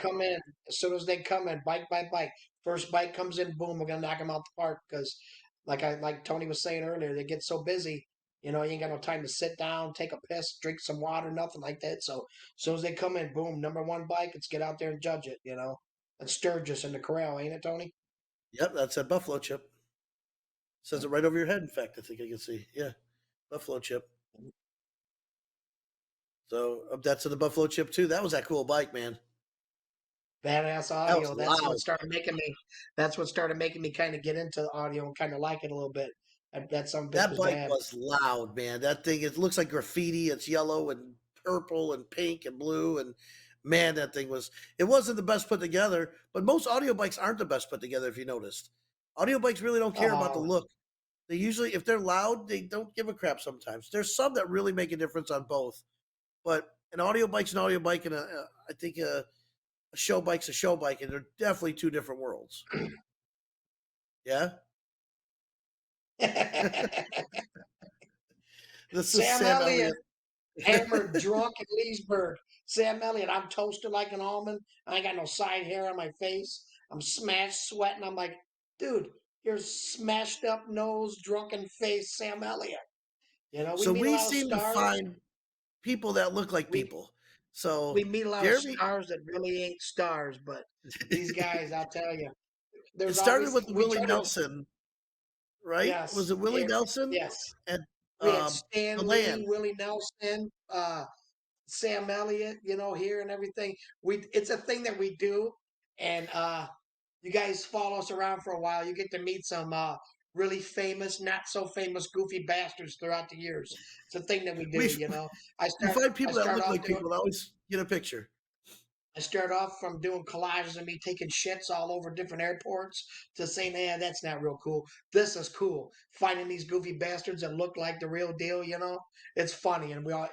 come in, bike by bike. First bike comes in, boom, we're gonna knock them out the park because, like Tony was saying earlier, they get so busy. You ain't got no time to sit down, take a piss, drink some water, nothing like that. So as soon as they come in, boom, number one bike, let's get out there and judge it. That's Sturgis in the corral, ain't it, Tony?
yep, that's a buffalo chip. Says it right over your head. In fact, I think I can see. Yeah, buffalo chip. So that's in the buffalo chip too. That was that cool bike, man.
Badass
That was
audio. That's what
loud.
started making me. That's what started making me kind of get into audio and kind of like it a little bit. That some bitch
That
was
bike
bad.
was loud, man. That thing, it looks like graffiti. It's yellow and purple and pink and blue. And man, that thing it wasn't the best put together, but most audio bikes aren't the best put together, if you noticed. Audio bikes really don't care about the
Oh,
look. They usually, if they're loud, they don't give a crap sometimes. There's some that really make a difference on both. But an audio bike's an audio bike, and I think a show bike's a show bike, and they're definitely two different worlds. Yeah? This is
Sam
Sam
Elliott,
Elliott.
hammered, drunk in Leesburg. Sam Elliott, I'm toasted like an almond. I ain't got no side hair on my face. I'm smashed, sweating. I'm like, dude, you're smashed up nose, drunken face, Sam Elliott. We
So
meet a
we
lot of
seem to
stars.
find people that look like
We
people. So
We meet a lot of
Jeremy,
stars that really ain't stars, but these guys, I'll tell you,
it
there's
started
always
with
we
Willie
try to.
Nelson, right? Was
Yes,
it Willie Nelson
yes.
and
We had
the
Stan Lee,
land?
Willie Nelson, Sam Elliott, here and everything. It's a thing that we do, and you guys follow us around for a while. You get to meet some really famous, not so famous, goofy bastards throughout the years. It's a thing that we
We
do. I
we
start
find
I
people that
start
look
off
like
doing
people and always get a picture.
I start off from doing collages of me taking shits all over different airports to saying, man, that's not real cool. This is cool. Finding these goofy bastards that look like the real deal. It's funny. And we all,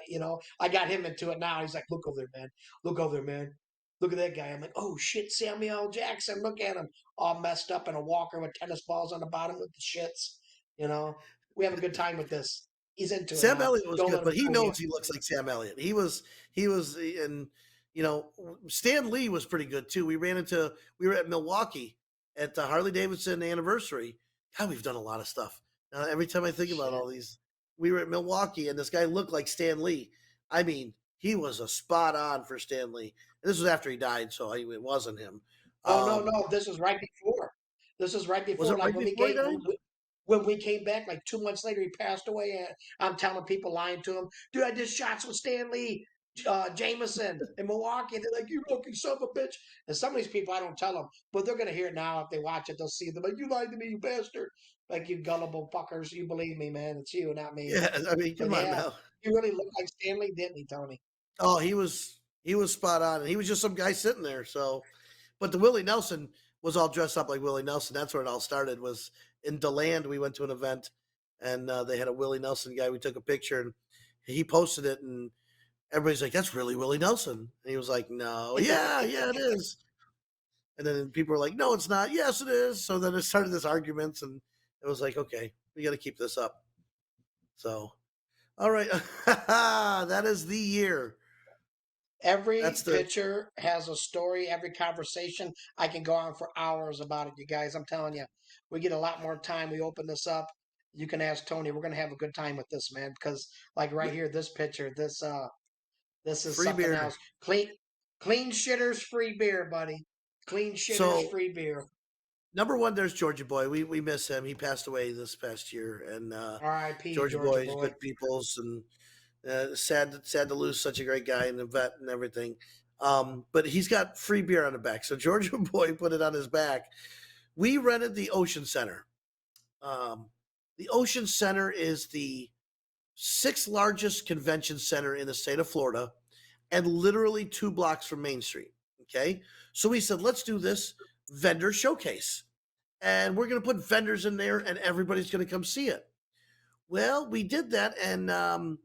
I got him into it now. He's like, look over there, man. Look over there, man. Look at that guy. I'm like, oh shit, Samuel L. Jackson. Look at him. All messed up in a walker with tennis balls on the bottom with the shits. You know, we have a good time with this. He's into it
Sam
now.
Elliott was
Don't
good,
let him
but he
fool you.
knows he looks like Sam Elliott. He was, and Stan Lee was pretty good too. We were at Milwaukee at the Harley Davidson anniversary. God, we've done a lot of stuff. Every time I think about
Shit.
all these, we were at Milwaukee, and this guy looked like Stan Lee. I mean, he was a spot on for Stan Lee. And this was after he died, so it wasn't him.
No, no,
Um,
no. This was right before. This was right
was
before.
it
Like
right
when we
before he
came
died?
when we came back, like 2 months later, he passed away. And I'm telling people, lying to him, dude, I did shots with Stanley Jameson in Milwaukee. They're like, you fucking son of a bitch. And some of these people, I don't tell them, but they're gonna hear it now. If they watch it, they'll see them. Like, you lied to me, you bastard. Like, you gullible fuckers. You believe me, man. It's you, not me.
Yeah, I mean,
But
come on
yeah,
now.
he really looked like Stanley, didn't he, Tony?
Oh, he was spot on, and he was just some guy sitting there. So, but the Willie Nelson was all dressed up like Willie Nelson. That's where it all started. Was in Deland. We went to an event, and they had a Willie Nelson guy. We took a picture, and he posted it, and everybody's like, "That's really Willie Nelson." And he was like, "No, yeah, yeah, it is." And then people were like, "No, it's not." Yes, it is. So then it started this arguments, and it was like, "Okay, we got to keep this up." So, all right, that is the year. That's
Every
the
picture has a story, every conversation. I can go on for hours about it, you guys. I'm telling you, we get a lot more time. We open this up. You can ask Tony. We're gonna have a good time with this, man. Because like right here, this picture, this is
free
something
beer.
else. Clean shitters free beer, buddy. Clean shitters
So
free beer.
number one, there's Georgia Boy. We miss him. He passed away this past year, and
R.I.P.
Georgia
Georgia
Boy is
boy.
good people's, and sad to lose such a great guy and a vet and everything. But he's got free beer on the back, so Georgia Boy put it on his back. We rented the Ocean Center. Um, the Ocean Center is the sixth largest convention center in the state of Florida, and literally 2 blocks from Main Street. Okay, so we said let's do this vendor showcase, and we're going to put vendors in there, and everybody's going to come see it. Well, we did that, and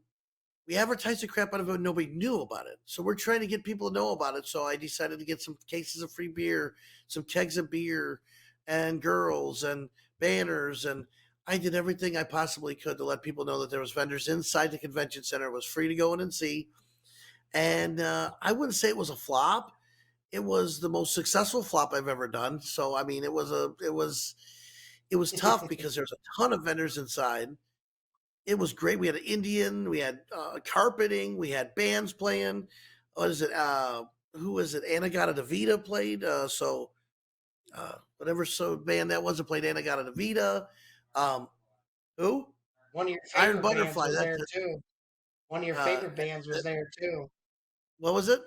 we advertised the crap out of it, and nobody knew about it. So we're trying to get people to know about it. So I decided to get some cases of free beer, some kegs of beer, and girls and banners, and I did everything I possibly could to let people know that there was vendors inside the convention center. It was free to go in and see. And I wouldn't say it was a flop. It was the most successful flop I've ever done. So I mean, it was tough because there's a ton of vendors inside. It was great. We had an Indian, we had carpeting, we had bands playing. What is it? Who was it? Anagata Davida played. Whatever band that was that played Anagata Davida. Um, who?
One of your
Iron
favorite bands
Butterfly.
was
That's
there
it.
too. One of your
Uh,
favorite bands was there too.
what was it?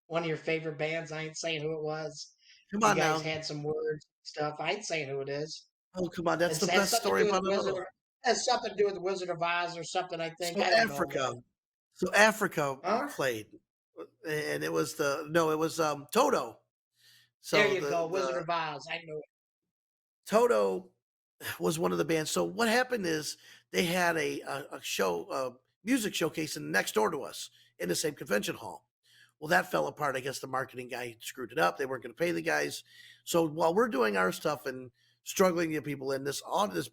One of your favorite bands. I ain't saying who it was.
Come
You
on
guys
now.
had some words and stuff. I ain't saying who it is.
Oh, come on. That's
It
the
has
best
something to
story
do with
about it all.
Has something to do with the Wizard of Oz or something. I think
So
I don't know,
Africa.
man.
So Africa
Huh?
played, and it was no, it was Toto.
There
So
you go, Wizard
the
of Oz. I knew it.
Toto was one of the bands. So what happened is they had a show, a music showcase next door to us in the same convention hall. Well, that fell apart. I guess the marketing guy screwed it up. They weren't going to pay the guys. So while we're doing our stuff and struggling to get people in, this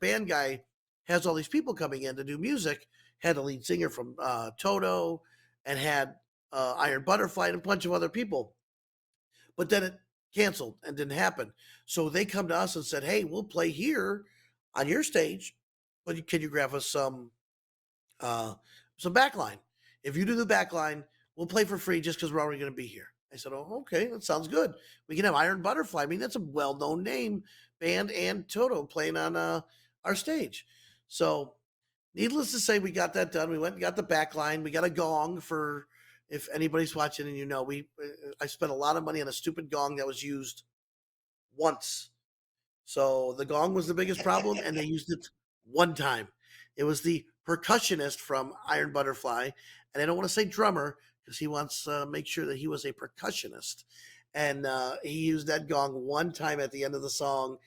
band guy has all these people coming in to do music. Had a lead singer from Toto, and had Iron Butterfly and a bunch of other people. But then it canceled and didn't happen. So they come to us and said, "Hey, we'll play here on your stage, but can you grab us uh, some backline? If you do the backline, We'll play for free just because we're already going to be here. I said, oh, okay, that sounds good. We can have Iron Butterfly. I mean, that's a well known name, band and Toto playing on our stage. So, needless to say, we got that done. We went and got the back line. We got a gong for if anybody's watching and I spent a lot of money on a stupid gong that was used once. So the gong was the biggest problem, and they used it one time. It was the percussionist from Iron Butterfly, and I don't want to say drummer because he wants to make sure that he was a percussionist. And he used that gong one time at the end of the song.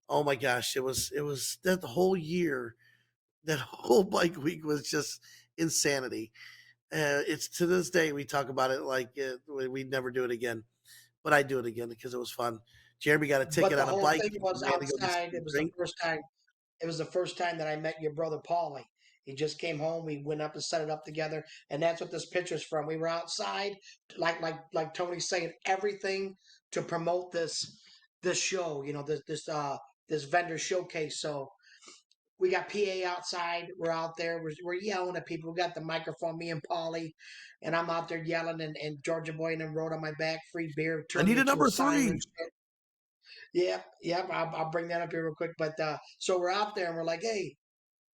Oh my gosh, it was that the whole year, that whole bike week was just insanity. It's to this day we talk about it like we'd never do it again, but I do it again because it was fun. Jeremy got a
But
ticket
the
on a
whole
bike.
thing was
We had to go get
outside.
something to drink.
It was the first time that I met your brother Paulie. He just came home. We went up and set it up together, and that's what this picture's from. We were outside, like Tony's saying, everything to promote this show. You know, this vendor showcase. So we got PA outside. We're out there. We're yelling at people. We got the microphone. Me and Paulie, and I'm out there yelling. And Georgia Boy and them wrote on my back, "Free beer."
I
Turned
need
me
a
into a
number
sign
three.
and shit. Yep, yep. I'll bring that up here real quick. But so we're out there and we're like, hey,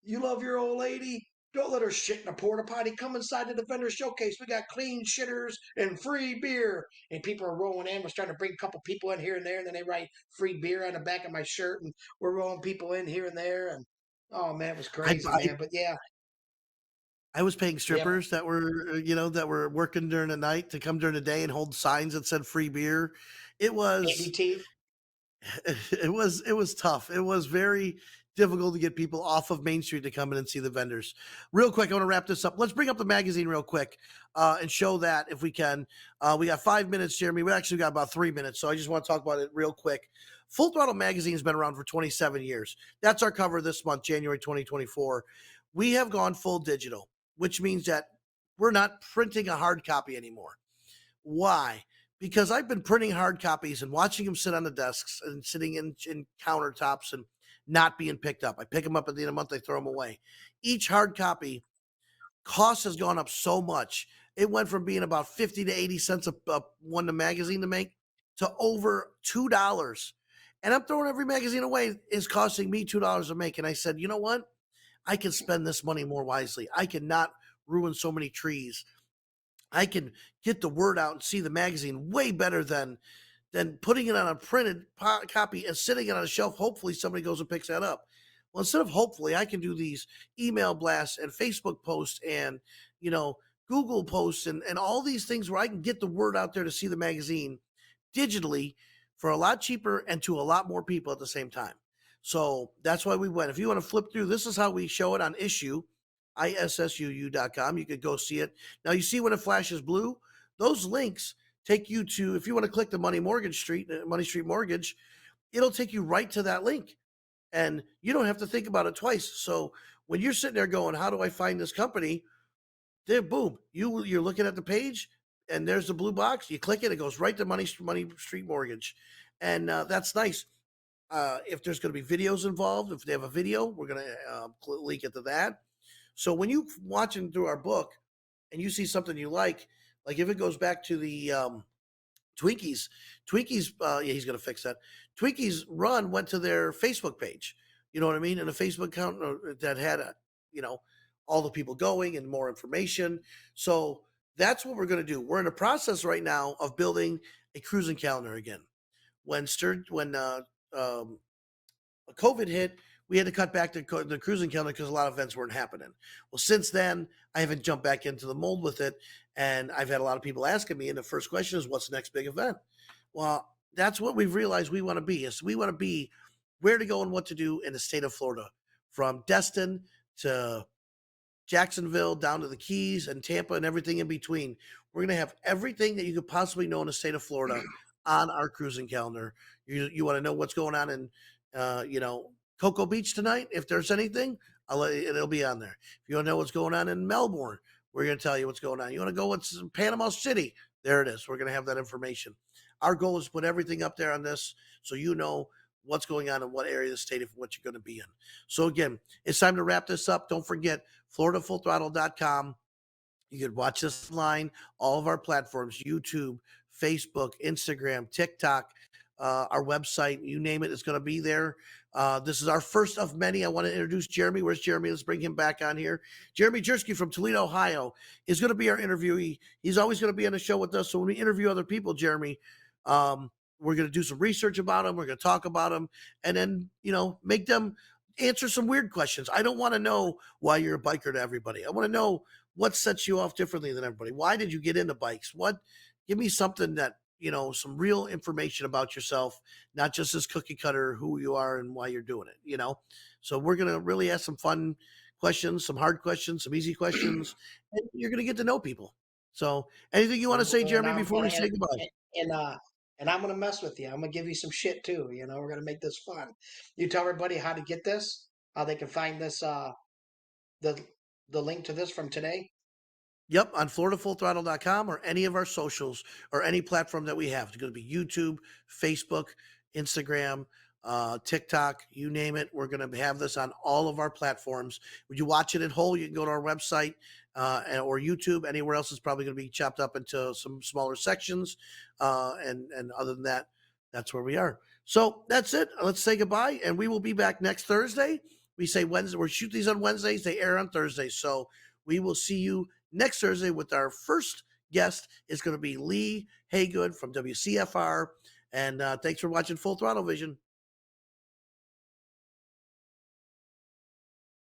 you love your old lady? Don't let her shit in a porta potty. Come inside the Defender Showcase. We got clean shitters and free beer. And people are rolling in. We're starting to bring a couple people in here and there. And then they write free beer on the back of my shirt. And we're rolling people in here and there. And oh, man, it was
I,
crazy,
I
man. But yeah,
I was paying
yep.
strippers that were that were working during the night to come during the day and hold signs that said free beer. It was
ABT.
it was tough. It was very difficult to get people off of Main Street to come in and see the vendors. Real quick, I want to wrap this up. Let's bring up the magazine real quick and show that if we can. We got 5 minutes, Jeremy. We actually got about 3 minutes, so I just want to talk about it real quick. Full Throttle magazine has been around for 27 years. That's our cover this month, January 2024. We have gone full digital, which means that we're not printing a hard copy anymore. Why? Because I've been printing hard copies and watching them sit on the desks and sitting in countertops and not being picked up. I pick them up at the end of the month, I throw them away. Each hard copy cost has gone up so much. It went from being about 50 to 80 cents a one the magazine to make to over $2. And I'm throwing every magazine away is costing me $2 to make. And I said, you know what? I can spend this money more wisely. I cannot ruin so many trees. I can get the word out and see the magazine way better than putting it on a printed copy and sitting it on a shelf. Hopefully, somebody goes and picks that up. Well, instead of hopefully, I can do these email blasts and Facebook posts and you know Google posts and all these things where I can get the word out there to see the magazine digitally for a lot cheaper and to a lot more people at the same time. So that's why we went. If you want to flip through, this is how we show it on issuu.com. You could go see it. Now you see when it flashes blue, those links take you to, if you want to click the Money Street Mortgage, it'll take you right to that link. And you don't have to think about it twice. So when you're sitting there going, how do I find this company? There, boom, you're looking at the page and there's the blue box. You click it, it goes right to Money Street Mortgage. And that's nice. If there's going to be videos involved, if they have a video, we're going to link it to that. So when you watching through our book and you see something you like if it goes back to the Twinkies, yeah, he's going to fix that. Twinkies Run went to their Facebook page. You know what I mean? And a Facebook account that had you know, all the people going and more information. So that's what we're going to do. We're in a process right now of building a cruising calendar again. When um, COVID hit, we had to cut back the cruising calendar because a lot of events weren't happening. Well, since then, I haven't jumped back into the mold with it. And I've had a lot of people asking me, and the first question is, what's the next big event? Well, that's what we've realized we want to be. Is we want to be where to go and what to do in the state of Florida, from Destin to Jacksonville down to the Keys and Tampa and everything in between. We're going to have everything that you could possibly know in the state of Florida on our cruising calendar. You want to know what's going on in, Cocoa Beach tonight? If there's anything, it'll be on there. If you want to know what's going on in Melbourne, we're going to tell you what's going on. You want to go what's in Panama City? There it is. We're going to have that information. Our goal is to put everything up there on this so you know what's going on in what area of the state of what you're going to be in. So again, it's time to wrap this up. Don't forget, FloridaFullThrottle.com. You could watch us online, all of our platforms, YouTube, Facebook, Instagram, TikTok, our website, you name it, it's going to be there. This is our first of many. I want to introduce Jeremy. Where's Jeremy? Let's bring him back on here. Jeremy Jersky from Toledo, Ohio is going to be our interviewee. He's always going to be on the show with us. So when we interview other people, Jeremy, we're going to do some research about them. We're going to talk about them and then, make them answer some weird questions. I don't want to know why you're a biker to everybody. I want to know what sets you off differently than everybody. Why did you get into bikes? Give me something that, some real information about yourself, not just this cookie cutter, who you are and why you're doing it. So we're going to really ask some fun questions, some hard questions, some easy questions, and you're going to get to know people. So anything you want to say,
And
Jeremy,
I'm
before we
gonna
say goodbye?
and and I'm gonna mess with you. I'm gonna give you some shit too. We're gonna make this fun. You tell everybody how to get this, how they can find this the the link to this from today.
Yep, on FloridaFullThrottle.com or any of our socials or any platform that we have. It's going to be YouTube, Facebook, Instagram, TikTok, you name it. We're going to have this on all of our platforms. Would you watch it in whole? You can go to our website or YouTube. Anywhere else is probably going to be chopped up into some smaller sections. And other than that, that's where we are. So that's it. Let's say goodbye, and we will be back next Thursday. We say Wednesday. We shoot these on Wednesdays. They air on Thursdays. So we will see you next Thursday with our first guest. Is going to be Lee Haygood from WCFR. And thanks for watching Full Throttle Vision.